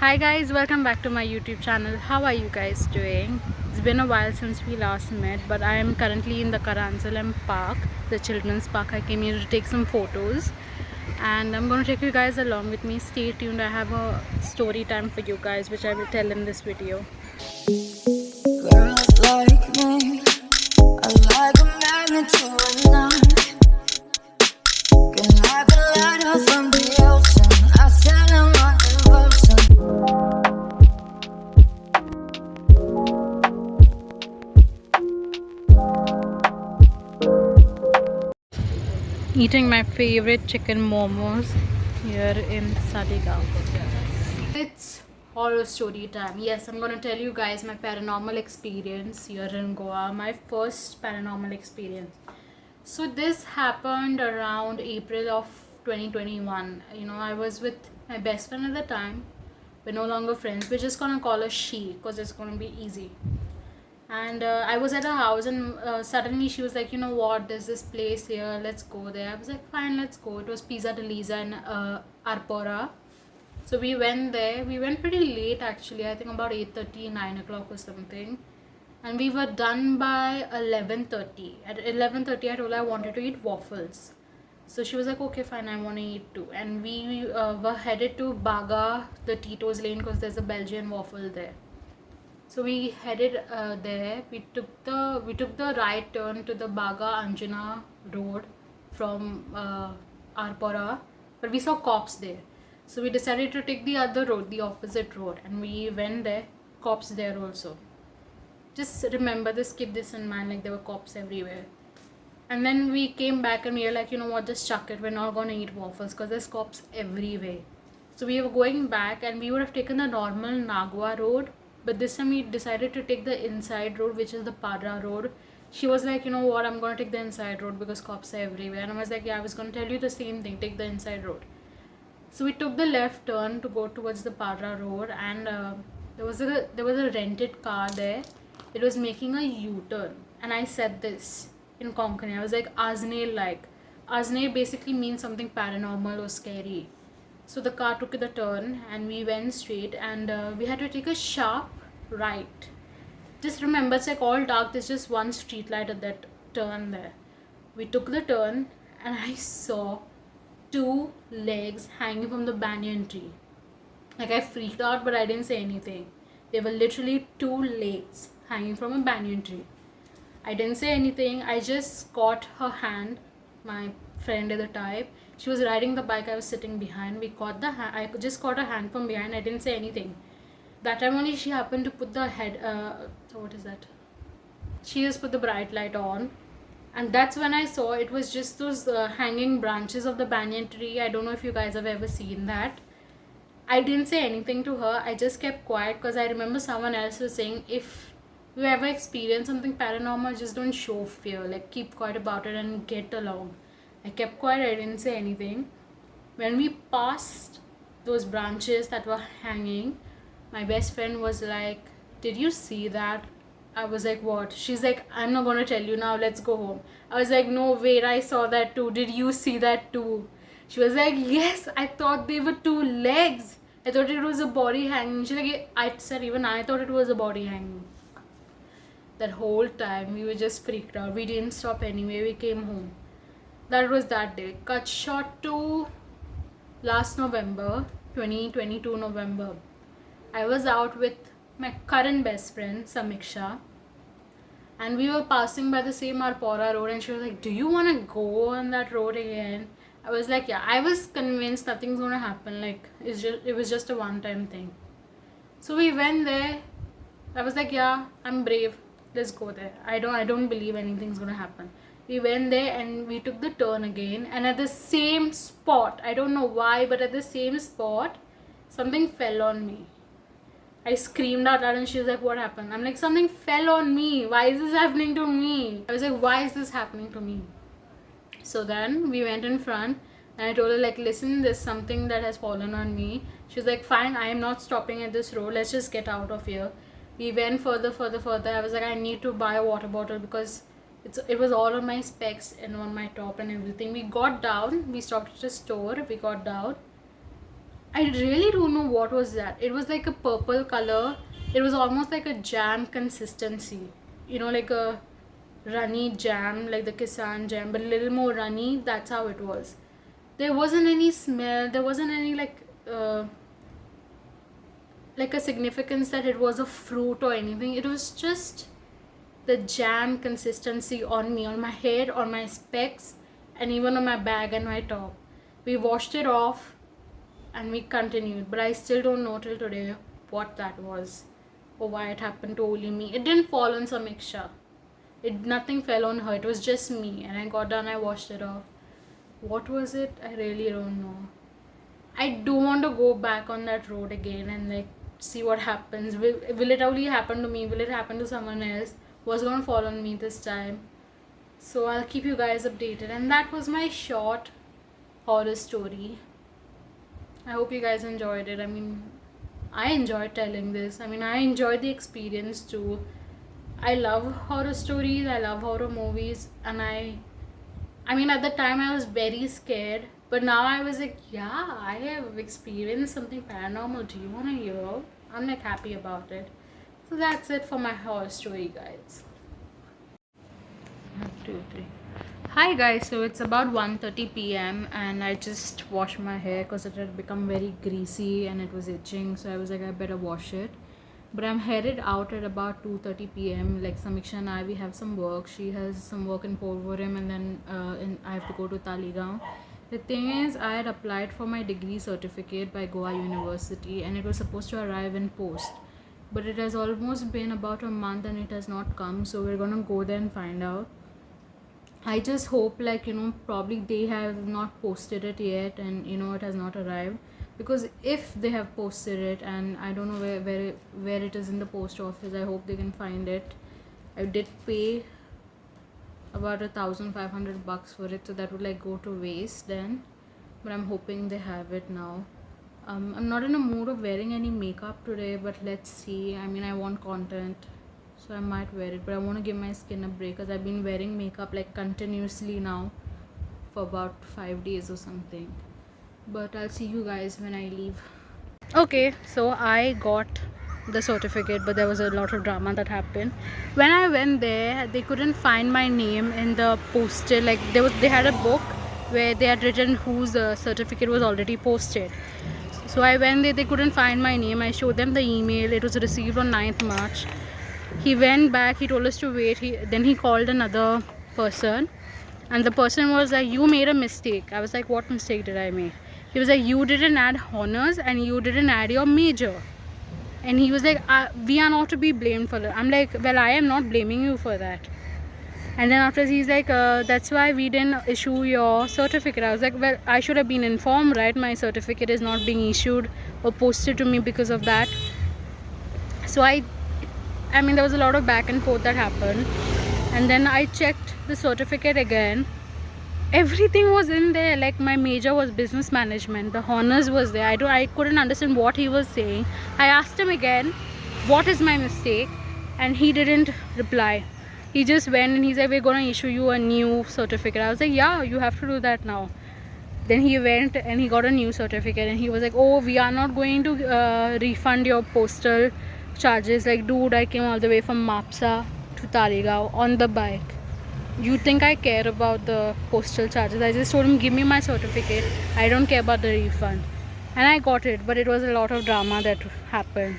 Hi guys, welcome back to my YouTube channel. How are you guys doing? It's been a while since we last met, but I am currently in the Karansalam Park, the children's park. I came here to take some photos and I'm going to take you guys along with me. Stay tuned. I have a story time for you guys which I will tell in this video. Girls like me are like a magnet to a knife. Can like a lighter from the ocean. I send them my devotion. Eating my favorite chicken momos here in Saligaon. It's horror story time. Yes, I'm gonna tell you guys my paranormal experience here in Goa, my first paranormal experience. So this happened around April of 2021. I was with my best friend at the time. We're no longer friends. We're just gonna call her she because it's gonna be easy. And I was at her house, and suddenly she was like, you know what, there's this place here, let's go there. I was like, fine, let's go. It was Pizza de Lisa in Arpora. So we went there. We went pretty late actually, I think about 8:30, 9 o'clock or something. And we were done by 11:30. At 11:30 I told her I wanted to eat waffles. So she was like, okay fine, I want to eat too. And we were headed to Baga, the Tito's lane, because there's a Belgian waffle there. So we headed there. We took the right turn to the Baga Anjana road from Arpora, but we saw cops there. So we decided to take the other road, the opposite road, and we went there. Cops there also. Just remember this, keep this in mind, like there were cops everywhere. And then we came back and we were like, you know what, just chuck it. We're not gonna eat waffles because there's cops everywhere. So we were going back and we would have taken the normal Nagwa road, but this time we decided to take the inside road, which is the Padra road. She was like, you know what, I'm gonna take the inside road because cops are everywhere. And I was like, yeah, I was gonna tell you the same thing, take the inside road. So we took the left turn to go towards the Padra road, and there was a rented car there. It was making a U-turn, and I said this in Konkani. I was like, Azne like. Azne basically means something paranormal or scary. So the car took the turn and we went straight, and we had to take a sharp right. Just remember, it's like all dark, there's just one street light at that turn there. We took the turn and I saw two legs hanging from the banyan tree. Like I freaked out, but I didn't say anything. There were literally two legs hanging from a banyan tree. I didn't say anything. I just caught her hand, my friend at the time. She was riding the bike. I was sitting behind. We caught the hand. I just caught her hand from behind. I didn't say anything. That time only she happened to put the head. What is that? She just put the bright light on, and that's when I saw it was just those hanging branches of the banyan tree. I don't know if you guys have ever seen that. I didn't say anything to her. I just kept quiet because I remember someone else was saying, if you ever experience something paranormal, just don't show fear. Like keep quiet about it and get along. I kept quiet. I didn't say anything. When we passed those branches that were hanging, my best friend was like, did you see that? I was like, what? She's like, I'm not gonna tell you now, let's go home. I was like, no, wait, I saw that too. Did you see that too? She was like, yes, I thought they were two legs. I thought it was a body hanging. She's like, I said, even I thought it was a body hanging. That whole time, we were just freaked out. We didn't stop anyway. We came home. That was that day. Cut short to last November, 2022 November. I was out with my current best friend, Samiksha, and we were passing by the same Arpora road, and she was like, do you want to go on that road again? I was like, yeah. I was convinced nothing's gonna happen, like it was just a one-time thing. So we went there. I was like, yeah, I'm brave, let's go there. I don't believe anything's gonna happen. We went there and we took the turn again, and at the same spot, I don't know why, but at the same spot something fell on me. I screamed out loud and she was like, what happened? I'm like, something fell on me. Why is this happening to me? I was like, why is this happening to me? So then we went in front and I told her, like, listen, there's something that has fallen on me. She was like, fine, I am not stopping at this road. Let's just get out of here. We went further. I was like, I need to buy a water bottle because it was all on my specs and on my top and everything. We got down. We stopped at a store. We got down. I really don't know what was that. It was like a purple color. It was almost like a jam consistency. You know, like a runny jam, like the Kisan jam, but a little more runny. That's how it was. There wasn't any smell. There wasn't any like a significance that it was a fruit or anything. It was just the jam consistency on me, on my head, on my specs, and even on my bag and my top. We washed it off and we continued, but I still don't know till today what that was or why it happened to only me. It didn't fall on Samiksha. Nothing fell on her. It was just me, and I got done. I washed it off. What was it? I really don't know. I do want to go back on that road again and like see what happens. Will it only happen to me? Will it happen to someone else? What's gonna fall on me this time? So I'll keep you guys updated. And that was my short horror story. I hope you guys enjoyed it. I mean, I enjoyed telling this. I mean, I enjoyed the experience too. I love horror stories. I love horror movies, and I mean, at the time I was very scared, but now I was like, yeah, I have experienced something paranormal. Do you want to hear? I'm like happy about it. So that's it for my horror story, guys. 1, 2, 3. Hi guys, so it's about 1:30 p.m. and I just washed my hair because it had become very greasy and it was itching. So I was like, I better wash it. But I'm headed out at about 2:30 p.m. Like Samiksha and I, we have some work. She has some work in Porvorim, and then I have to go to Taligaon. The thing is, I had applied for my degree certificate by Goa University, and it was supposed to arrive in post. But it has almost been about a month and it has not come. So we're gonna go there and find out. I just hope, like, probably they have not posted it yet and it has not arrived, because if they have posted it and I don't know where it is in the post office, I hope they can find it. I did pay about $1,500 for it, so that would like go to waste then, but I'm hoping they have it now. I'm not in a mood of wearing any makeup today, but let's see. I mean, I want content, so I might wear it, but I want to give my skin a break because I've been wearing makeup like continuously now for about 5 days or something. But I'll see you guys when I leave. Okay, so I got the certificate, but there was a lot of drama that happened. When I went there, they couldn't find my name in the postal. Like they had a book where they had written whose certificate was already posted. So I went there, they couldn't find my name. I showed them the email. It was received on 9th March. He went back, he told us to wait. Then he called another person, and the person was like, you made a mistake. I was like, what mistake did I make? He was like, you didn't add honors and you didn't add your major. And he was like, we are not to be blamed for that. I'm like, well, I am not blaming you for that. And then after he's like, that's why we didn't issue your certificate. I was like, well, I should have been informed, right? My certificate is not being issued or posted to me because of that. So I mean, there was a lot of back and forth that happened. And then I checked the certificate again. Everything was in there. Like my major was business management. The honors was there. I couldn't understand what he was saying. I asked him again, what is my mistake? And he didn't reply. He just went and he's like, we're going to issue you a new certificate. I was like, yeah, you have to do that now. Then he went and he got a new certificate, and he was like, oh, we are not going to refund your postal charges. Like, dude, I came all the way from Mapsa to Taligaon on the bike. You think I care about the postal charges? I just told him, give me my certificate. I don't care about the refund. And I got it, but it was a lot of drama that happened.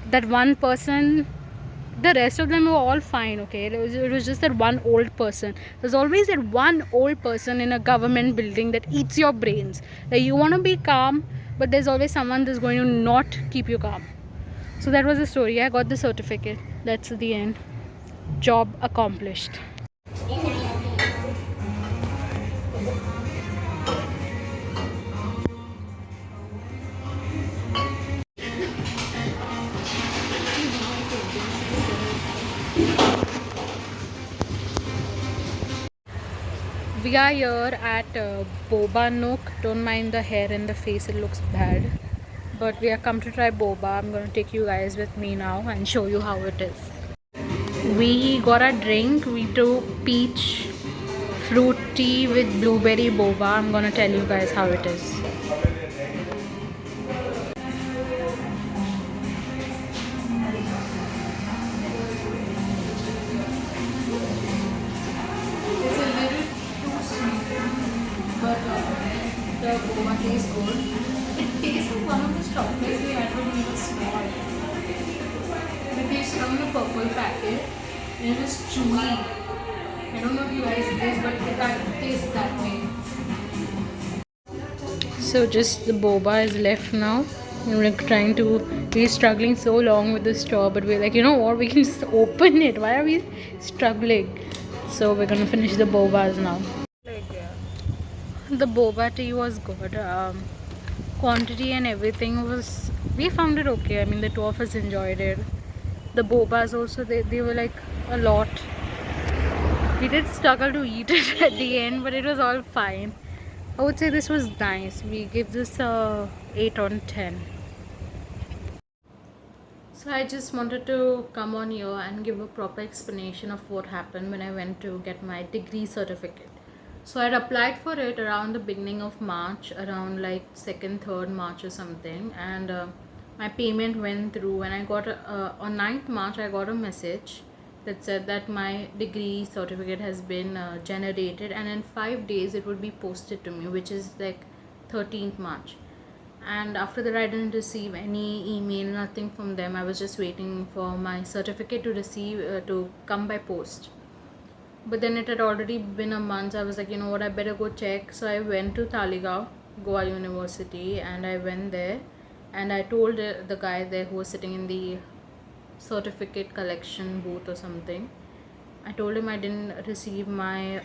That one person, the rest of them were all fine, okay? It was just that one old person. There's always that one old person in a government building that eats your brains. Like, you want to be calm, but there's always someone that's going to not keep you calm. So that was the story. I got the certificate. That's the end. Job accomplished. We are here at Boba Nook. Don't mind the hair and the face, it looks bad. But we are come to try boba. I'm going to take you guys with me now and show you how it is. We got a drink. We took peach fruit tea with blueberry boba. I'm going to tell you guys how it is. Those chocolates we had were really small. But they come in a purple packet and it was chewy. I don't know if you guys this, but it can't taste that way. So just the boba is left now. And we're struggling so long with the straw, but we're like, you know what, we can just open it. Why are we struggling? So we're gonna finish the bobas now. The boba tea was good. Quantity and everything was, we found it okay. I mean, the two of us enjoyed it. The bobas also, they were like a lot. We did struggle to eat it at the end, but it was all fine. I would say this was nice. We give this a 8 on 10. So I just wanted to come on here and give a proper explanation of what happened when I went to get my degree certificate. So I had applied for it around the beginning of March, around like 2nd, 3rd March or something, and my payment went through, and I got on 9th March I got a message that said that my degree certificate has been generated, and in 5 days it would be posted to me, which is like 13th March. And after that I didn't receive any email, nothing from them. I was just waiting for my certificate to receive to come by post. But then it had already been a month. I was like, you know what, I better go check. So I went to Talegaon, Goa University, and I went there and I told the guy there who was sitting in the certificate collection booth or something, I told him I didn't receive my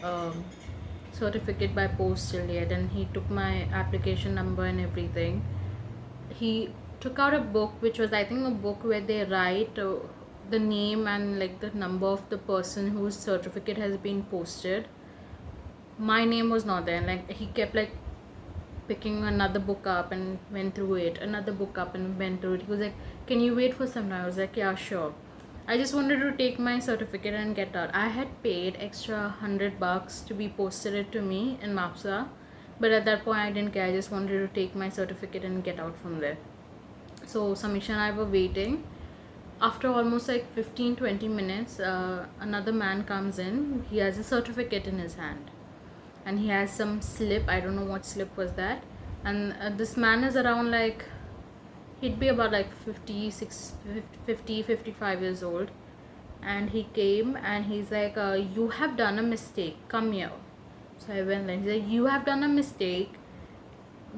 certificate by post till yet, and he took my application number and everything. He took out a book, which was I think a book where they write the name and like the number of the person whose certificate has been posted. My name was not there, and like he kept like picking another book up and went through it, another book up and went through it. He was like, can you wait for some time? I was like, yeah, sure. I just wanted to take my certificate and get out. I had paid extra $100 to be posted it to me in Mapsa, but at that point I didn't care. I just wanted to take my certificate and get out from there. So Samisha and I were waiting. After almost like 15-20 minutes, another man comes in. He has a certificate in his hand, and he has some slip. I don't know what slip was that. And this man is around like, he'd be about like 55 years old. And he came and he's like, you have done a mistake, come here. So I went there. He's like, you have done a mistake,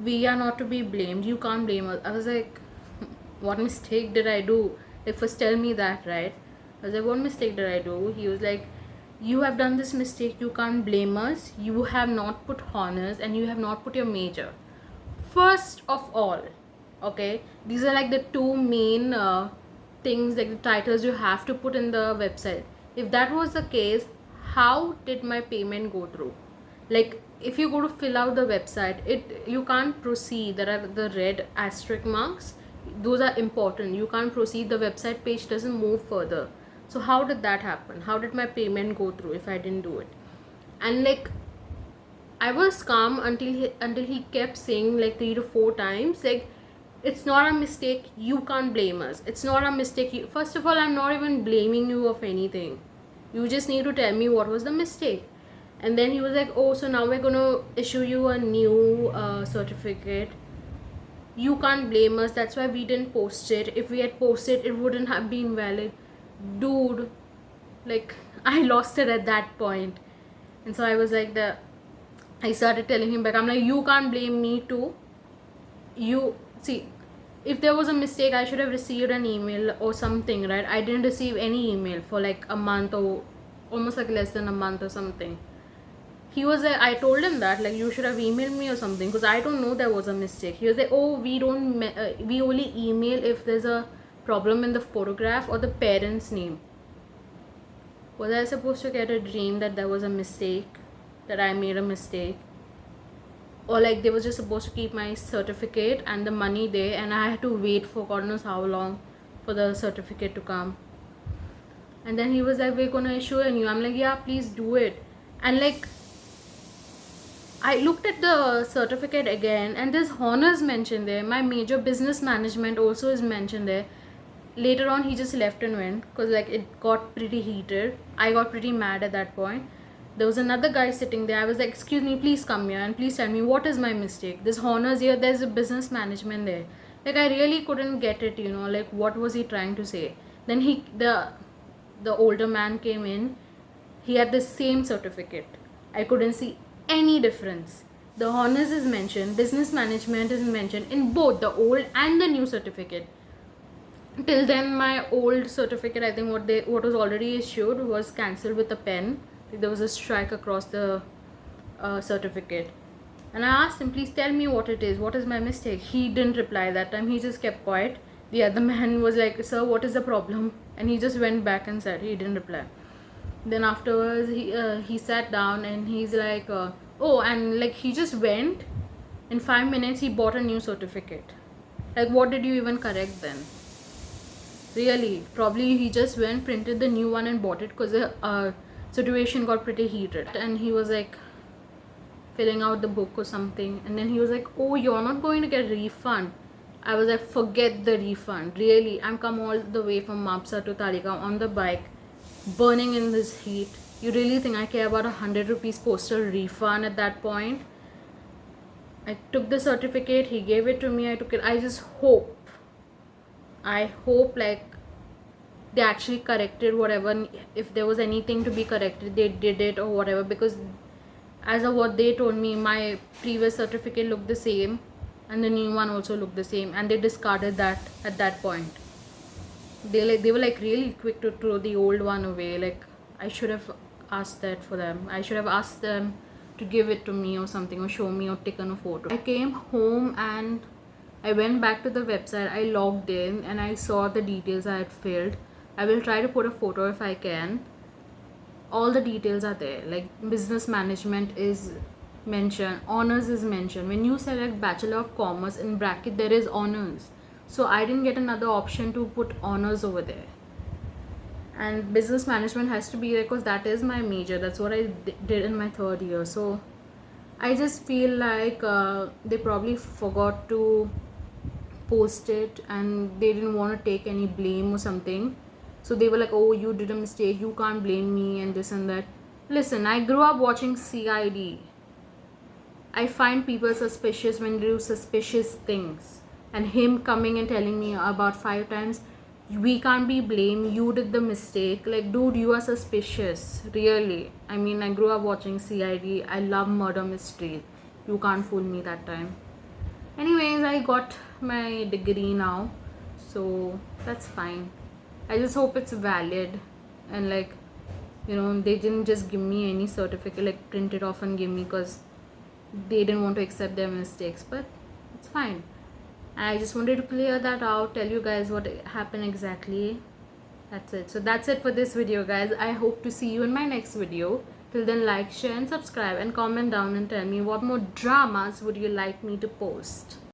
we are not to be blamed, you can't blame us. I was like, what mistake did I do? Like, first tell me that, right? I was like, what mistake did I do? He was like, you have done this mistake, you can't blame us, you have not put honors and you have not put your major first of all. Okay, these are like the two main things, like the titles you have to put in the website. If that was the case, how did my payment go through? Like, if you go to fill out the website, you can't proceed. There are the red asterisk marks, those are important. You can't proceed, the website page doesn't move further. So how did that happen? How did my payment go through if I didn't do it? And like, I was calm until he kept saying like 3 to 4 times, like, it's not a mistake, you can't blame us, it's not a mistake. First of all, I'm not even blaming you of anything, you just need to tell me what was the mistake. And then he was like, oh, so now we're gonna issue you a new certificate, you can't blame us, that's why we didn't post it, if we had posted it wouldn't have been valid. Dude, like, I lost it at that point. And so I was like, I started telling him back, I'm like, you can't blame me too. You see, if there was a mistake, I should have received an email or something, right? I didn't receive any email for like a month, or almost like less than a month or something. He was like, I told him that like, you should have emailed me or something, because I don't know there was a mistake. He was like, oh, we only email if there's a problem in the photograph or the parent's name. Was I supposed to get a dream that there was a mistake, that I made a mistake? Or like, they were just supposed to keep my certificate and the money there, and I had to wait for God knows how long for the certificate to come. And then he was like, we're gonna issue a new. I'm like, yeah, please do it. And like, I looked at the certificate again, and there's honors mentioned there. My major business management also is mentioned there. Later on, he just left and went, because like, it got pretty heated. I got pretty mad at that point. There was another guy sitting there. I was like, excuse me, please come here and please tell me what is my mistake. There's honors here, there's a business management there. Like I really couldn't get it, you know, like what was he trying to say. Then the older man came in. He had the same certificate. I couldn't see any difference. The honors is mentioned, business management is mentioned in both the old and the new certificate. Till then, my old certificate, I think what was already issued was cancelled with a pen. There was a strike across the certificate. And I asked him, please tell me what it is. What is my mistake? He didn't reply that time. He just kept quiet. The other man was like, sir, what is the problem? And he just went back and said, he didn't reply. Then afterwards, he sat down and he's like, oh, and like he just went. In 5 minutes, he bought a new certificate. Like, what did you even correct then? Really, probably he just went, printed the new one and bought it because the situation got pretty heated. And he was like filling out the book or something, and then he was like, oh, you're not going to get a refund. I was like, forget the refund. Really, I'm come all the way from Mapsa to Taligaon on the bike, burning in this heat. You really think I care about 100 rupees postal refund at that point? I took the certificate, he gave it to me, I took it. I hope like they actually corrected whatever, if there was anything to be corrected, they did it or whatever, because as of what they told me, my previous certificate looked the same and the new one also looked the same, and they discarded that at that point. They were like really quick to throw the old one away. Like I should have asked that for them. I should have asked them to give it to me or something, or show me or taken a photo. I came home and I went back to the website. I logged in and I saw the details I had filled. I will try to put a photo if I can. All the details are there. Like business management is mentioned, honors is mentioned. When you select Bachelor of Commerce, in bracket there is honors. So I didn't get another option to put honors over there. And business management has to be there because that is my major. That's what I did in my third year. So I just feel like they probably forgot to post it and they didn't want to take any blame or something. So they were like, oh, you did a mistake, you can't blame me, and this and that. Listen, I grew up watching CID. I find people suspicious when they do suspicious things. And him coming and telling me about 5 times, we can't be blamed, you did the mistake. Like, dude, you are suspicious. Really. I mean, I grew up watching CID. I love murder mystery. You can't fool me that time. Anyways, I got my degree now. So, that's fine. I just hope it's valid. And like, you know, they didn't just give me any certificate, like print it off and give me, because they didn't want to accept their mistakes. But it's fine. I just wanted to clear that out, tell you guys what happened exactly. That's it. So that's it for this video, guys. I hope to see you in my next video. Till then, like, share and subscribe and comment down and tell me what more dramas would you like me to post.